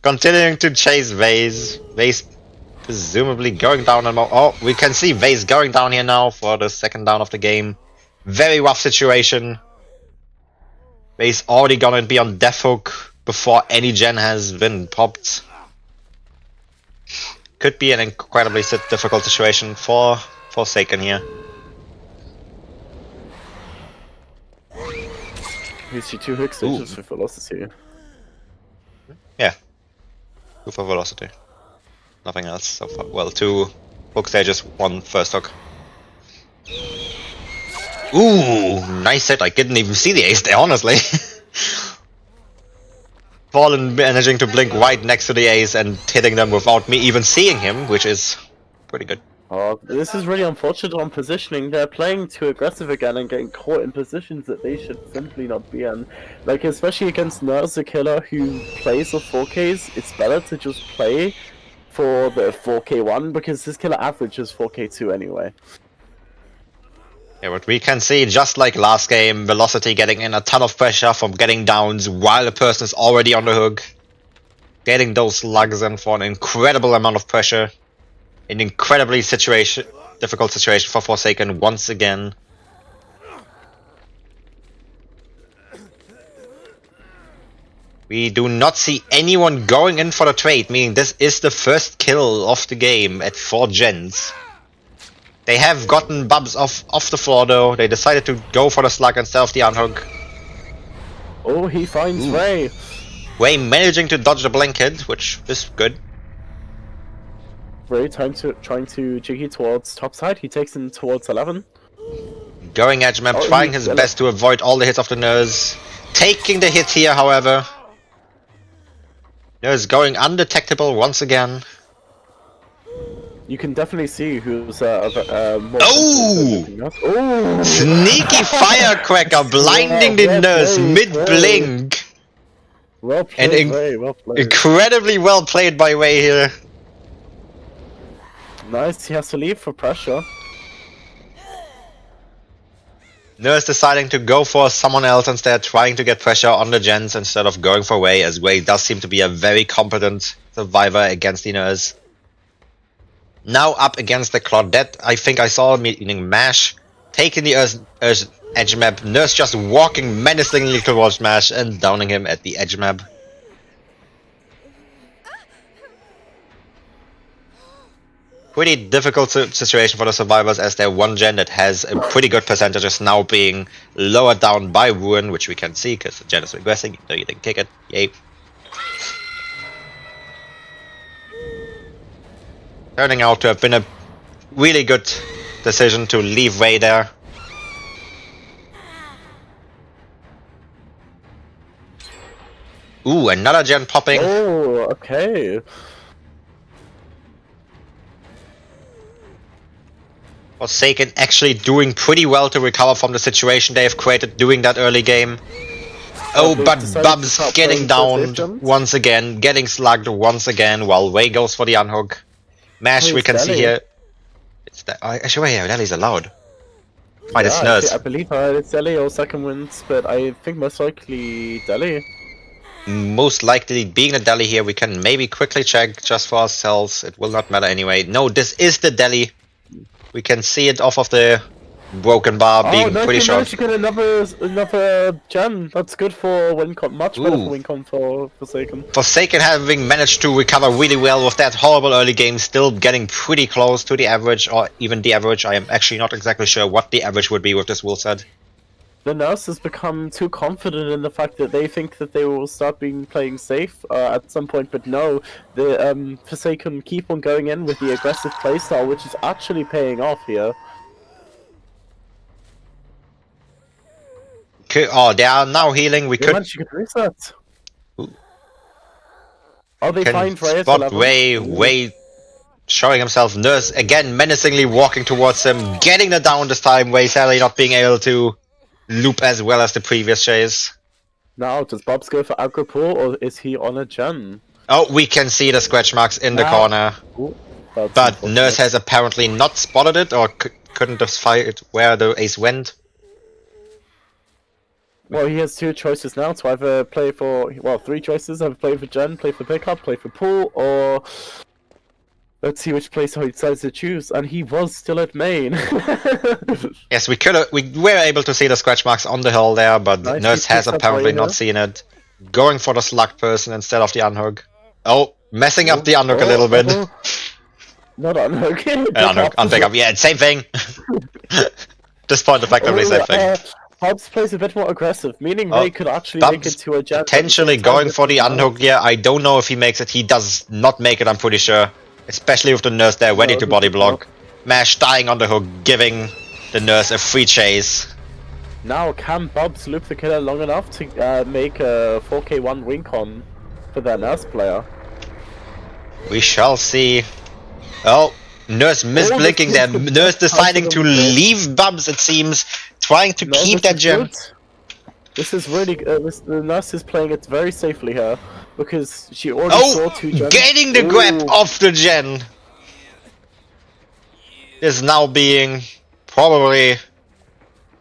Speaker 1: Continuing to chase Vase. Vase presumably going down and more. Oh, we can see Vase going down here now for the second down of the game. Very rough situation. Vase already gonna be on death hook before any gen has been popped. Could be an incredibly difficult situation for Forsaken here.
Speaker 3: You see 2 hook stages with Velocity.
Speaker 1: Yeah. 2 for Velocity. Nothing else so far. Well, 2 hook stages, 1 first hook. Ooh, nice hit. I didn't even see the ace there, honestly. Fallen managing to blink right next to the ace and hitting them without me even seeing him, which is pretty good.
Speaker 3: Oh, this is really unfortunate on positioning. They're playing too aggressive again and getting caught in positions that they should simply not be in. Like, especially against Nurse, the killer who plays with 4Ks, it's better to just play for the 4K1 because this killer averages 4K2 anyway.
Speaker 1: Yeah, but we can see, just like last game, Velocity getting in a ton of pressure from getting downs while the person is already on the hook. Getting those slugs in for an incredible amount of pressure. An incredibly difficult situation for Forsaken once again. We do not see anyone going in for the trade, meaning this is the first kill of the game at 4 gens. They have gotten Bubs off the floor though. They decided to go for the slug instead of the unhook.
Speaker 3: Oh, he finds Ray.
Speaker 1: Ray managing to dodge the blink hit, which is good.
Speaker 3: Ray trying to jiggy towards top side. He takes him towards 11.
Speaker 1: Going edge map, trying his best to avoid all the hits of the Nurse. Taking the hit here, however. Nurse going undetectable once again.
Speaker 3: You can definitely see who's more
Speaker 1: Sneaky firecracker blinding the Nurse mid-blink.
Speaker 3: Well played, Ray, well played.
Speaker 1: Incredibly well played by Ray here.
Speaker 3: Nice, he has to leave for pressure.
Speaker 1: Nurse deciding to go for someone else instead, trying to get pressure on the gens instead of going for Ray, as Ray does seem to be a very competent survivor against the Nurse. Now up against the Claudette, I think I saw meaning Mash, taking the edge map, Nurse just walking menacingly towards Mash and downing him at the edge map. Pretty difficult situation for the survivors, as their 1 gen that has a pretty good percentage is now being lowered down by Ruin, which we can see because the gen is regressing, even though you didn't kick it. Yay. Turning out to have been a really good decision to leave Ray there. Ooh, another gen popping.
Speaker 3: Oh, okay.
Speaker 1: Forsaken actually doing pretty well to recover from the situation they have created during that early game. Oh,
Speaker 3: they've
Speaker 1: but
Speaker 3: decided to
Speaker 1: Bubs
Speaker 3: start
Speaker 1: getting
Speaker 3: playing
Speaker 1: downed
Speaker 3: positions.
Speaker 1: once again, getting slugged once again, while Wei goes for the unhook. Mash,
Speaker 3: Oh,
Speaker 1: we
Speaker 3: it's
Speaker 1: can see
Speaker 3: Deli.
Speaker 1: here. It's that. Actually, wait, yeah, Deli's allowed. Right,
Speaker 3: Yeah,
Speaker 1: it's Nurse.
Speaker 3: I believe it's Deli or second wins, but I think most likely Deli.
Speaker 1: Most likely being a Deli here, we can maybe quickly check just for ourselves. It will not matter anyway. No, this is the Deli. We can see it off of the broken bar being
Speaker 3: no,
Speaker 1: pretty
Speaker 3: you
Speaker 1: short.
Speaker 3: managed to get another gem. That's good for Wincon. Much better for Wincon for Forsaken.
Speaker 1: Forsaken having managed to recover really well with that horrible early game, still getting pretty close to the average, or even the average. I am actually not exactly sure what the average would be with this rule set.
Speaker 3: The Nurse has become too confident in the fact that they think that they will start playing safe at some point, but no, the Forsaken keep on going in with the aggressive playstyle, which is actually paying off here.
Speaker 1: Oh, they are now healing. We
Speaker 3: They
Speaker 1: could
Speaker 3: managed to get reset.
Speaker 1: Ooh.
Speaker 3: Oh, they find Ray at
Speaker 1: spot
Speaker 3: 11.
Speaker 1: Way showing himself. Nurse again menacingly walking towards him, getting the down this time. Way sadly not being able to loop as well as the previous chase.
Speaker 3: Now, does Bobs go for aggro pull, or is he on a gen?
Speaker 1: Oh, we can see the scratch marks in the
Speaker 3: Now-
Speaker 1: corner,
Speaker 3: Ooh, that's
Speaker 1: but
Speaker 3: unfortunate.
Speaker 1: Nurse has apparently not spotted it or couldn't decide where the ace went.
Speaker 3: Well, he has two choices now to either play for, well, three choices: either play for gen, play for pickup, play for pull, or let's see which place he decides to choose. And he was still at main.
Speaker 1: Yes, we were able to see the scratch marks on the hill there, but
Speaker 3: Nice,
Speaker 1: Nurse
Speaker 3: he
Speaker 1: has
Speaker 3: picks up
Speaker 1: apparently
Speaker 3: Ray
Speaker 1: not
Speaker 3: here.
Speaker 1: seen it. Going for the slug person instead of the unhook. Oh, messing up the unhook a little bit.
Speaker 3: Not unhook.
Speaker 1: Unpick up, yeah, same thing. This point, effectively same thing.
Speaker 3: Hobbs plays a bit more aggressive, meaning
Speaker 1: Oh,
Speaker 3: Ray could actually
Speaker 1: Bubs
Speaker 3: make it to a gen.
Speaker 1: potentially going for the unhook here. I don't know if he makes it. He does not make it, I'm pretty sure. Especially with the Nurse there ready
Speaker 3: No,
Speaker 1: to
Speaker 3: he
Speaker 1: body
Speaker 3: does
Speaker 1: block. Mash dying on the hook, giving the Nurse a free chase.
Speaker 3: Now, can Bubs loop the killer long enough to make a 4K1 Wincon for that Nurse player?
Speaker 1: We shall see. Oh, Nurse misblinking there. Nurse deciding to leave Bubs, it seems. Trying to
Speaker 3: No,
Speaker 1: keep
Speaker 3: this
Speaker 1: that
Speaker 3: is
Speaker 1: gem.
Speaker 3: good. This is really the Nurse is playing it very safely here because she already saw two gems.
Speaker 1: Getting the grab
Speaker 3: Ooh.
Speaker 1: off the gen. Is now being probably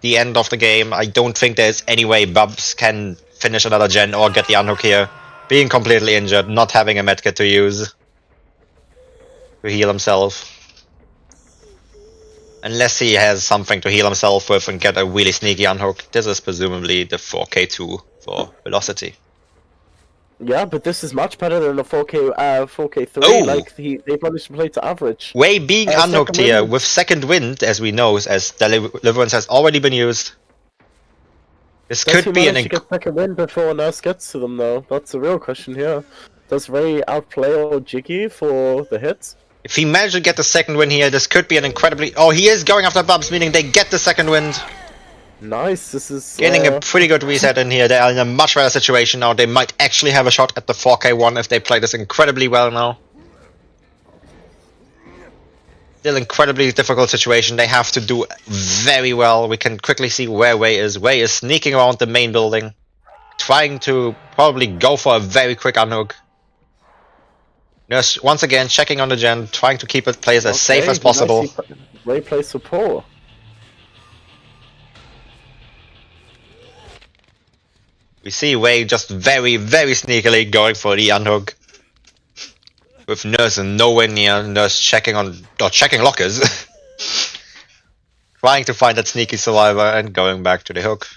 Speaker 1: the end of the game. I don't think there's any way Bubs can finish another gen or get the unhook here. Being completely injured, not having a medkit to use to heal himself. Unless he has something to heal himself with and get a really sneaky unhook. This is presumably the 4K2 for Velocity.
Speaker 3: Yeah, but this is much better than the 4K3.
Speaker 1: Oh!
Speaker 3: Like they managed to play to average.
Speaker 1: Wei being unhooked
Speaker 3: second
Speaker 1: here
Speaker 3: wind.
Speaker 1: with second wind, as we know, as Deliverance has already been used. This
Speaker 3: Does he
Speaker 1: could be an
Speaker 3: manage to get second win before Nurse gets to them though? That's the real question here. Does Ray outplay or Jiggy for the hits?
Speaker 1: if he managed to get the second win here, this could be an incredibly... Oh, he is going after Bubs, meaning they get the second wind.
Speaker 3: Nice, this is
Speaker 1: Getting a pretty good reset in here. They are in a much better situation now. They might actually have a shot at the 4K1 if they play this incredibly well now. Still incredibly difficult situation. They have to do very well. We can quickly see where Wei is. Wei is sneaking around the main building. Trying to probably go for a very quick unhook. Nurse once again checking on the gen, trying to keep it plays as safe as possible.
Speaker 3: Nice. Ray plays support.
Speaker 1: We see Wei just very, very sneakily going for the unhook. With Nurse nowhere near. Nurse checking on... or checking lockers. Trying to find that sneaky survivor and going back to the hook.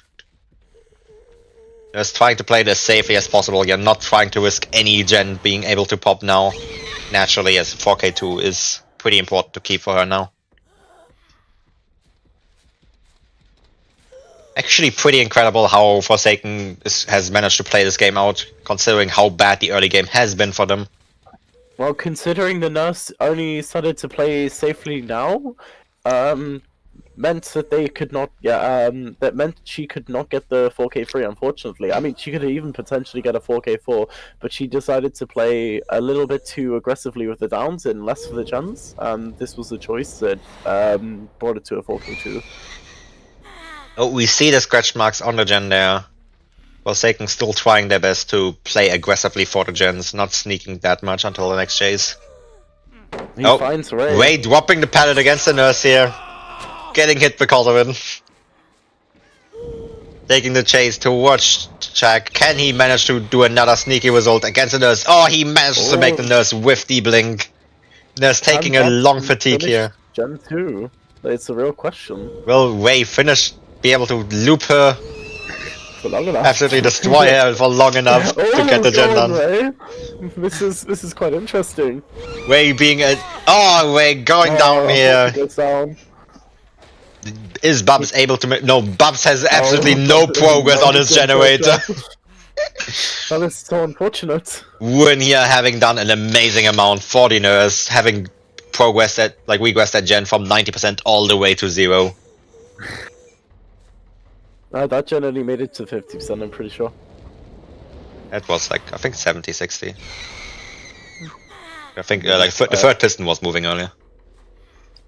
Speaker 1: Nurse trying to play it as safely as possible again, not trying to risk any gen being able to pop now. Naturally, as 4K2 is pretty important to keep for her now. Actually pretty incredible how Forsaken has managed to play this game out, considering how bad the early game has been for them.
Speaker 3: Well, considering the Nurse only started to play safely now, meant that they could not that meant she could not get the 4K3, unfortunately. I mean, she could even potentially get a 4K4, but she decided to play a little bit too aggressively with the downs and less for the gens, and this was the choice that brought it to a 4K2.
Speaker 1: Oh, we see the scratch marks on the gen there. Forsaken still trying their best to play aggressively for the gens, not sneaking that much until the next chase.
Speaker 3: He finds Ray.
Speaker 1: Ray dropping the pallet against the nurse here. Getting hit because of it. Taking the chase towards Jack. Can he manage to do another sneaky result against the nurse? Oh, he managed to make the nurse whiff the blink. Nurse taking a long fatigue here.
Speaker 3: Gen 2? It's a real question.
Speaker 1: Will Ray be able to loop her?
Speaker 3: For long enough.
Speaker 1: Absolutely destroy her for long enough to get the gen done.
Speaker 3: Ray. This is quite interesting.
Speaker 1: Ray being Ray going down here.
Speaker 3: Down.
Speaker 1: Is Bubs able to make... No, Bubs has absolutely no progress on his generator.
Speaker 3: That is so unfortunate.
Speaker 1: Wuhan here having done an amazing amount for the nurse, having progressed regressed that gen from 90% all the way to 0.
Speaker 3: That gen only made it to 50%, I'm pretty sure.
Speaker 1: That was I think 70, 60. I think the third piston was moving earlier.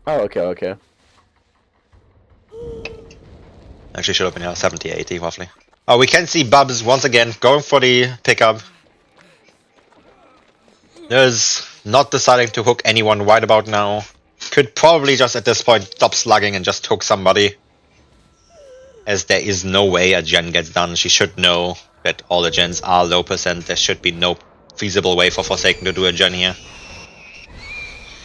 Speaker 3: Oh, okay.
Speaker 1: Actually should have been 70, 80 roughly. Oh, we can see Bubs once again going for the pickup. There's not deciding to hook anyone right about now. Could probably just at this point stop slugging and just hook somebody. As there is no way a gen gets done. She should know that all the gens are low percent. There should be no feasible way for Forsaken to do a gen here.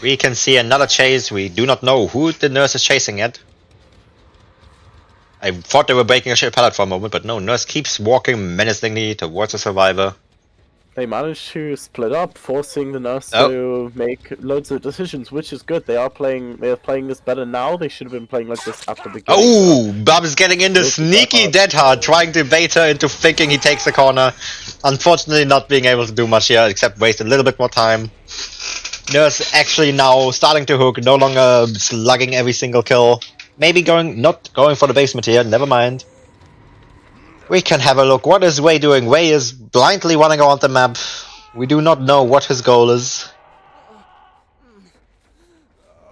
Speaker 1: We can see another chase. We do not know who the nurse is chasing yet. I thought they were breaking a pallet for a moment, but no, nurse keeps walking menacingly towards the survivor.
Speaker 3: They managed to split up, forcing the nurse to make loads of decisions, which is good. They are playing this better now. They should have been playing like this at the beginning.
Speaker 1: Oh, Bubs getting in the sneaky dead hard, trying to bait her into thinking he takes the corner. Unfortunately not being able to do much here, except waste a little bit more time. Nurse actually now starting to hook, no longer slugging every single kill. Maybe not going for the basement here, never mind. We can have a look. What is Ray doing? Ray is blindly running around the map. We do not know what his goal is.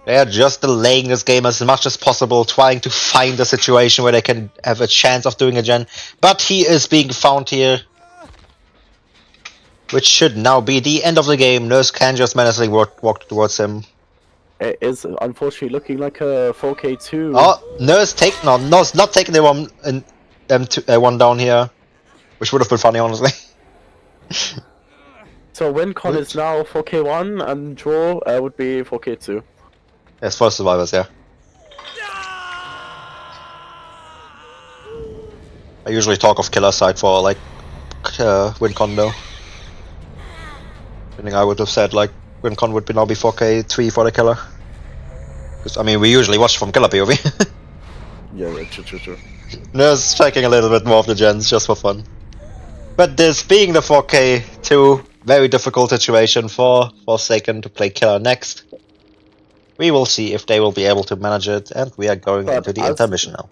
Speaker 1: They are just delaying this game as much as possible, trying to find a situation where they can have a chance of doing a gen. But he is being found here. Which should now be the end of the game. Nurse can just menacingly walk towards him.
Speaker 3: It is unfortunately looking like a 4K2.
Speaker 1: Oh, Nurse not taking the one down here, which would have been funny, honestly.
Speaker 3: So WinCon is now 4K1 and draw would be 4K2.
Speaker 1: Yes, for survivors, yeah. I usually talk of killer side for WinCon though. I think I would have said WinCon would now be 4K3 for the killer. Because I mean we usually watch from killer POV.
Speaker 3: Yeah, true.
Speaker 1: Just taking a little bit more of the gens just for fun. But this being the 4K2, very difficult situation for Forsaken to play killer next. We will see if they will be able to manage it, and we are going into the intermission now.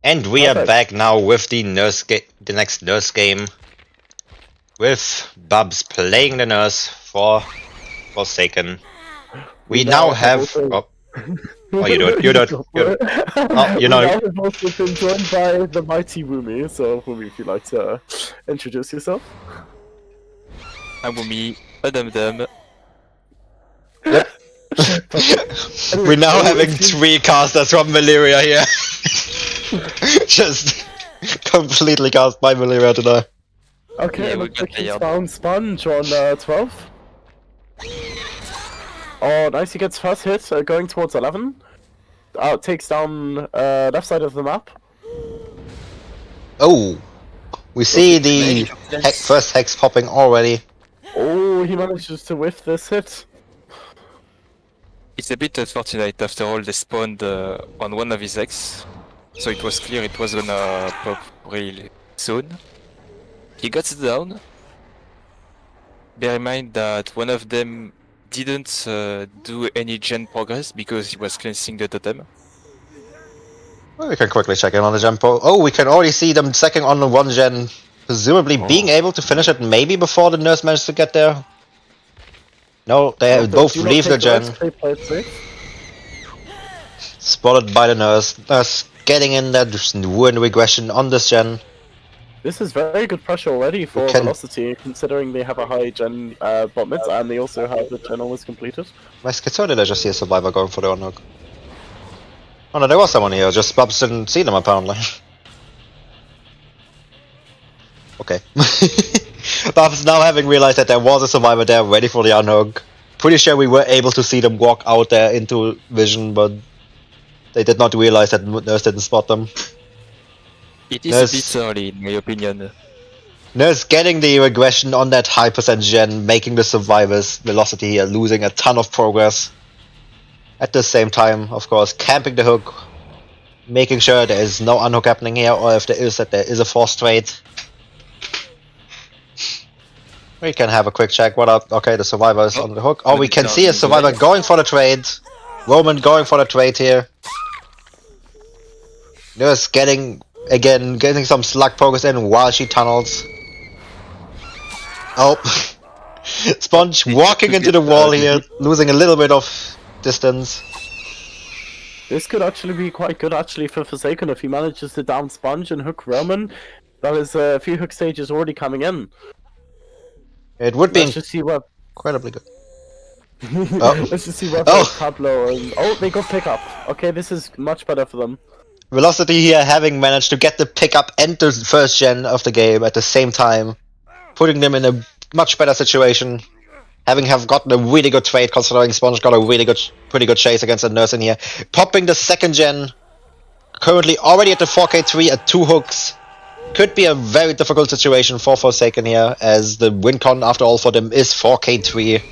Speaker 1: And we are
Speaker 3: Perfect.
Speaker 1: back now with the next nurse game. With Bubs playing the nurse for Forsaken. We now have.
Speaker 3: also-
Speaker 1: Oh, you do it. You do it. You do it. Oh, you know.
Speaker 3: We now have also been joined by the mighty Wumi. So, Wumi, if you'd like to introduce yourself.
Speaker 4: I'm Wumi, a dum-dum.
Speaker 1: Yep. We're now having 3 casters from Valyria here. Just completely cast by Valyria today.
Speaker 3: Okay,
Speaker 4: Yeah, we
Speaker 3: looks
Speaker 4: got
Speaker 3: like he's
Speaker 4: the
Speaker 3: found Sponge on 12. Oh, nice, he gets first hit, going towards 11. Takes down left side of the map.
Speaker 1: Oh, we see the first hex popping already.
Speaker 3: Oh, he manages to whiff this hit.
Speaker 4: It's a bit unfortunate, after all they spawned on one of his eggs, so it was clear it was gonna pop really soon. He got it down. Bear in mind that one of them didn't do any gen progress because he was cleansing the totem.
Speaker 1: Well, we can quickly check in on the gen pro. Oh, we can already see them second on the 1 gen, presumably being able to finish it maybe before the nurse managed to get there. No, they both
Speaker 3: Do not
Speaker 1: leave the
Speaker 3: take
Speaker 1: gen.
Speaker 3: risks, they play it safe.
Speaker 1: Spotted by the nurse. Nurse getting in that wound regression on this gen.
Speaker 3: This is very good pressure already for
Speaker 1: can-
Speaker 3: Velocity, considering they have a high gen bot mid, and they also have the gen almost completed.
Speaker 1: My schizo, did I just see a survivor going for the unhook? Oh no, there was someone here, just Bubs didn't see them apparently. Okay. Bubs now having realized that there was a survivor there ready for the unhook. Pretty sure we were able to see them walk out there into vision, but they did not realize that Nurse didn't spot them.
Speaker 4: It is
Speaker 1: Yes.
Speaker 4: a bit early in my opinion.
Speaker 1: Nurse getting the regression on that high percent gen, making the survivors Velocity here, losing a ton of progress. At the same time, of course, camping the hook, making sure there is no unhook happening here, or if there is, that there is a force trade. We can have a quick check. What up? Okay, the survivor is on the hook. Oh, we can see a survivor going for the trade. Roman going for the trade here. Nurse getting some slug progress in while she tunnels. Oh, Sponge walking into the wall here, losing a little bit of distance.
Speaker 3: This could actually be quite good actually for Forsaken if he manages to down Sponge and hook Roman. That is a few hook stages already coming in.
Speaker 1: It would be
Speaker 3: Let's just see what.
Speaker 1: incredibly good.
Speaker 3: Let's just see what
Speaker 1: Oh.
Speaker 3: Pablo and oh, they got pickup. Okay, this is much better for them.
Speaker 1: Velocity here having managed to get the pickup and the first gen of the game at the same time, putting them in a much better situation. Having gotten a really good trade, considering Sponge got a pretty good chase against the Nurse in here. Popping the second gen, currently already at the 4K3 at 2 hooks. Could be a very difficult situation for Forsaken here, as the win con after all for them is 4K3.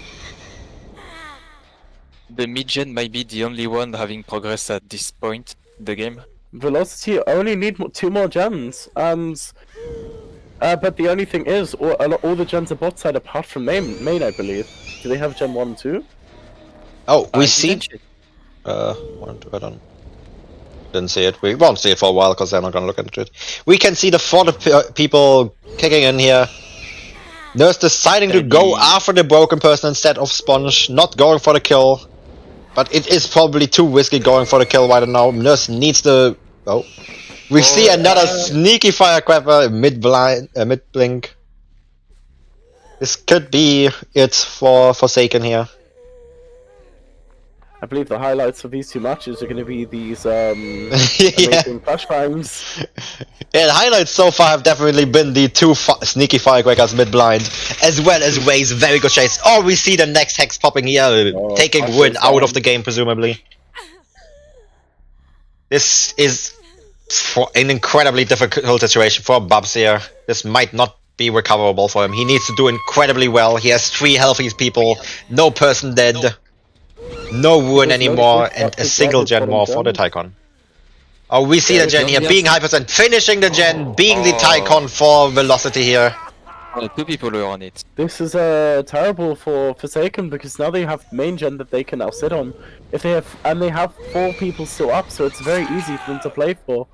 Speaker 4: The mid-gen might be the only one having progress at this point in the game.
Speaker 3: Velocity only need 2 more gens, and but the only thing is, all the gens are bot side apart from main, I believe. Do they have gen 1 and 2?
Speaker 1: Oh, we
Speaker 4: I
Speaker 1: see.
Speaker 4: didn't check.
Speaker 1: I don't. Didn't see it. We won't see it for a while because they're not gonna look into it. We can see the 4 people kicking in here. Nurse deciding to go after the broken person instead of Sponge, not going for the kill. But it is probably too risky going for the kill right now. Nurse needs the. Oh, we see another sneaky firecracker mid blink. This could be it for Forsaken here.
Speaker 3: I believe the highlights of these 2 matches are going to be these
Speaker 1: Yeah.
Speaker 3: amazing flashbangs.
Speaker 1: Yeah, the highlights so far have definitely been the 2 sneaky firecrackers mid-blind, as well as Ray's very good chase. Oh, we see the next hex popping here, taking win out of the game, presumably. This is an incredibly difficult situation for Bubs here. This might not be recoverable for him. He needs to do incredibly well. He has 3 healthy people, no person dead, no wound anymore, and a single gen more for the Tycon. Oh, we see the gen here, being high percent, finishing the gen, being the Tycon for Velocity here.
Speaker 4: 2 people were on it.
Speaker 3: This is terrible for Forsaken because now they have main gen that they can now sit on. If they have 4 people still up, so it's very easy for them to play for.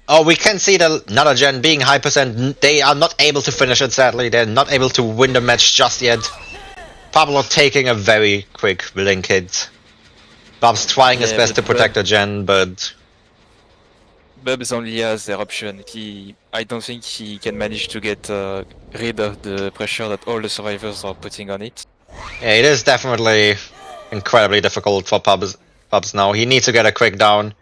Speaker 1: Oh, we can see the another gen being high percent. They are not able to finish it, sadly. They're not able to win the match just yet. Pablo taking a very quick blink hit. Bob's trying his
Speaker 4: Yeah,
Speaker 1: best to
Speaker 4: but
Speaker 1: protect the gen, but
Speaker 4: Bubs only has their option. I don't think he can manage to get rid of the pressure that all the survivors are putting on it.
Speaker 1: yeah, it is definitely incredibly difficult for Bubs now. He needs to get a quick down.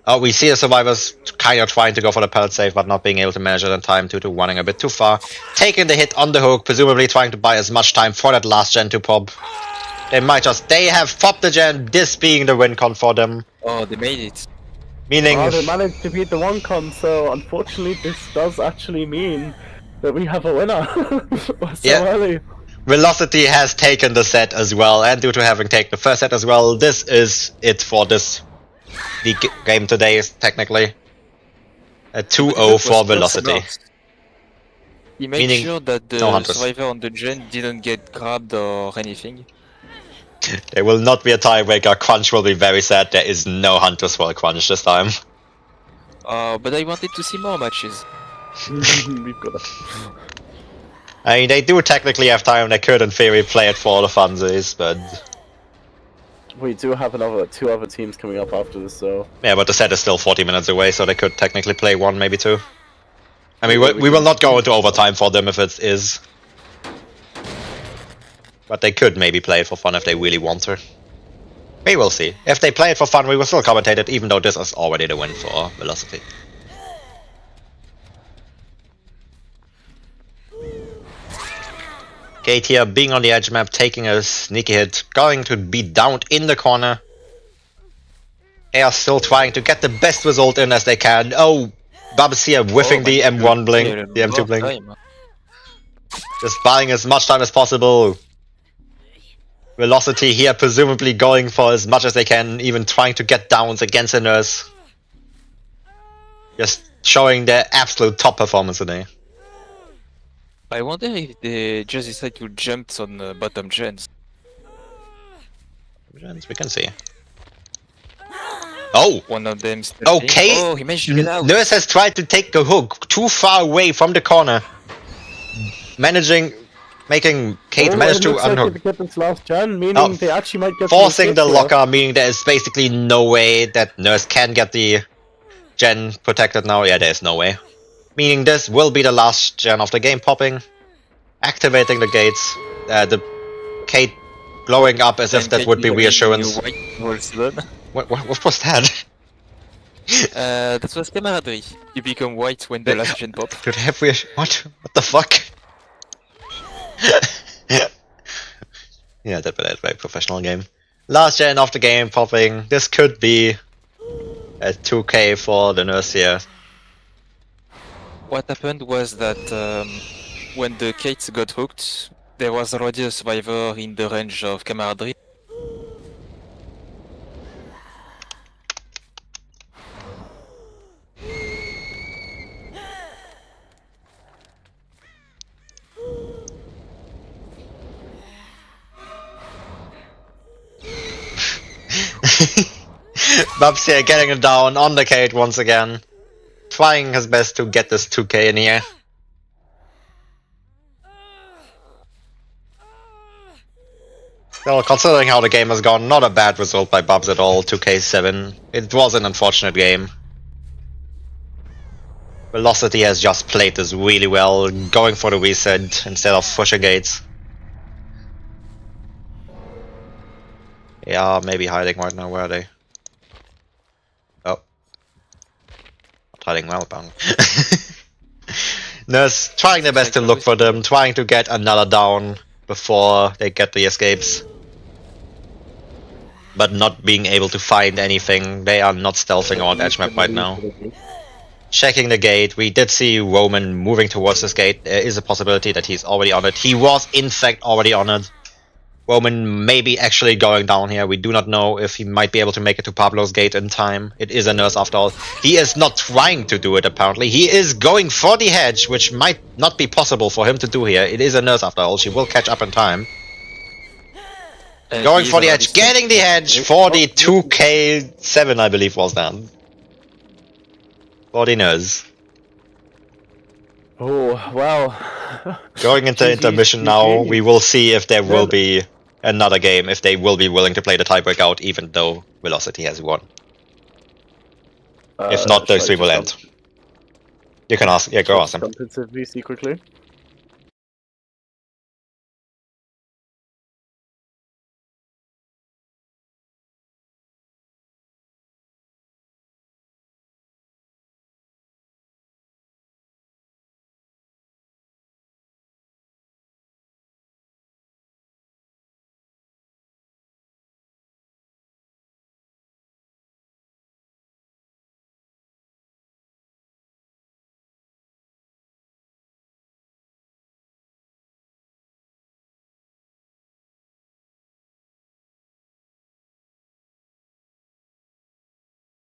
Speaker 1: Oh, we see the survivors kind of trying to go for the pellet save, but not being able to manage it in time due to running a bit too far. Taking the hit on the hook, presumably trying to buy as much time for that last gen to pop. They have popped the gen, this being the win con for them.
Speaker 4: Oh, they made it.
Speaker 1: Meaning,
Speaker 3: Oh, they managed to beat the one con, so unfortunately this does actually mean that we have a winner. So
Speaker 1: Yeah.
Speaker 3: early.
Speaker 1: Velocity has taken the set as well, and due to having taken the first set as well, this is it for this game today, technically. A 2-0 for Velocity.
Speaker 4: He made
Speaker 1: Meaning
Speaker 4: sure that
Speaker 1: no
Speaker 4: the
Speaker 1: hunters.
Speaker 4: survivor on the gen didn't get grabbed or anything.
Speaker 1: There will not be a tiebreaker. Crunch will be very sad. There is no hunters for a crunch this time.
Speaker 4: But I wanted to see more matches.
Speaker 3: We've got a...
Speaker 1: I mean, they do technically have time. They could, in theory, play it for the funsies, but
Speaker 3: We do have two other teams coming up after this, so...
Speaker 1: yeah, but the set is still 40 minutes away, so they could technically play one, maybe two. I mean, we will not go into overtime for them if it is. But they could maybe play it for fun if they really want to. We will see. If they play it for fun, we will still commentate it, even though this is already the win for Velocity. Gate here, being on the edge map, taking a sneaky hit, going to be downed in the corner. They are still trying to get the best result in as they can. Oh, Bubs here whiffing the M1 blink, the M2 blink. Just buying as much time as possible. Velocity here presumably going for as much as they can, even trying to get downs against the nurse. Just showing their absolute top performance today.
Speaker 4: I wonder if they just decide to jump on bottom gens.
Speaker 1: We can see. Oh!
Speaker 4: One of them.
Speaker 1: Okay!
Speaker 4: Oh, he managed to get out.
Speaker 1: Nurse has tried to take the hook too far away from the corner. Making Kate manage to unhook.
Speaker 3: Like get this last gen, meaning
Speaker 1: Oh,
Speaker 3: they actually might get
Speaker 1: Forcing the
Speaker 3: escape
Speaker 1: locker, meaning there is basically no way that Nurse can get the gen protected now. Yeah, there is no way. Meaning this will be the last gen of the game popping. Activating the gates. The Kate blowing up as if that would be reassurance. What was that?
Speaker 4: That was camaraderie. You become white when the last gen pop.
Speaker 1: Could have we? What the fuck? Yeah, that's a very professional game. Last gen of the game popping. This could be a 2k for the nurse here.
Speaker 4: What happened was that when the Kate got hooked, there was already a survivor in the range of camaraderie.
Speaker 1: Bubs here getting it down on the Kate once again. Trying his best to get this 2k in here. Well, considering how the game has gone, not a bad result by Bubs at all, 2k7. It was an unfortunate game. Velocity has just played this really well, going for the reset instead of pushing gates. Yeah, maybe hiding right now, where are they? Oh. Not hiding well, apparently. Nurse trying their best to look for them, trying to get another down before they get the escapes. But not being able to find anything. They are not stealthing on edge map right now. Checking the gate, we did see Roman moving towards this gate. There is a possibility that he's already on it. He was in fact already on it. Roman may be actually going down here. We do not know if he might be able to make it to Pablo's gate in time. It is a nurse after all. He is not trying to do it apparently. He is going for the hedge, which might not be possible for him to do here. It is a nurse after all. She will catch up in time. Going for the hedge, getting the hedge for the 2k7 I believe was that. 49ers.
Speaker 3: Oh, wow.
Speaker 1: Going into
Speaker 3: GG's,
Speaker 1: intermission now, we
Speaker 3: GG's.
Speaker 1: will see if there will
Speaker 3: Yeah.
Speaker 1: be another game, if they will be willing to play the tiebreak out, even though Velocity has won. If not, the
Speaker 3: Should I
Speaker 1: stream will
Speaker 3: just
Speaker 1: end. You can ask, yeah, go ask them.
Speaker 3: jump into VC quickly?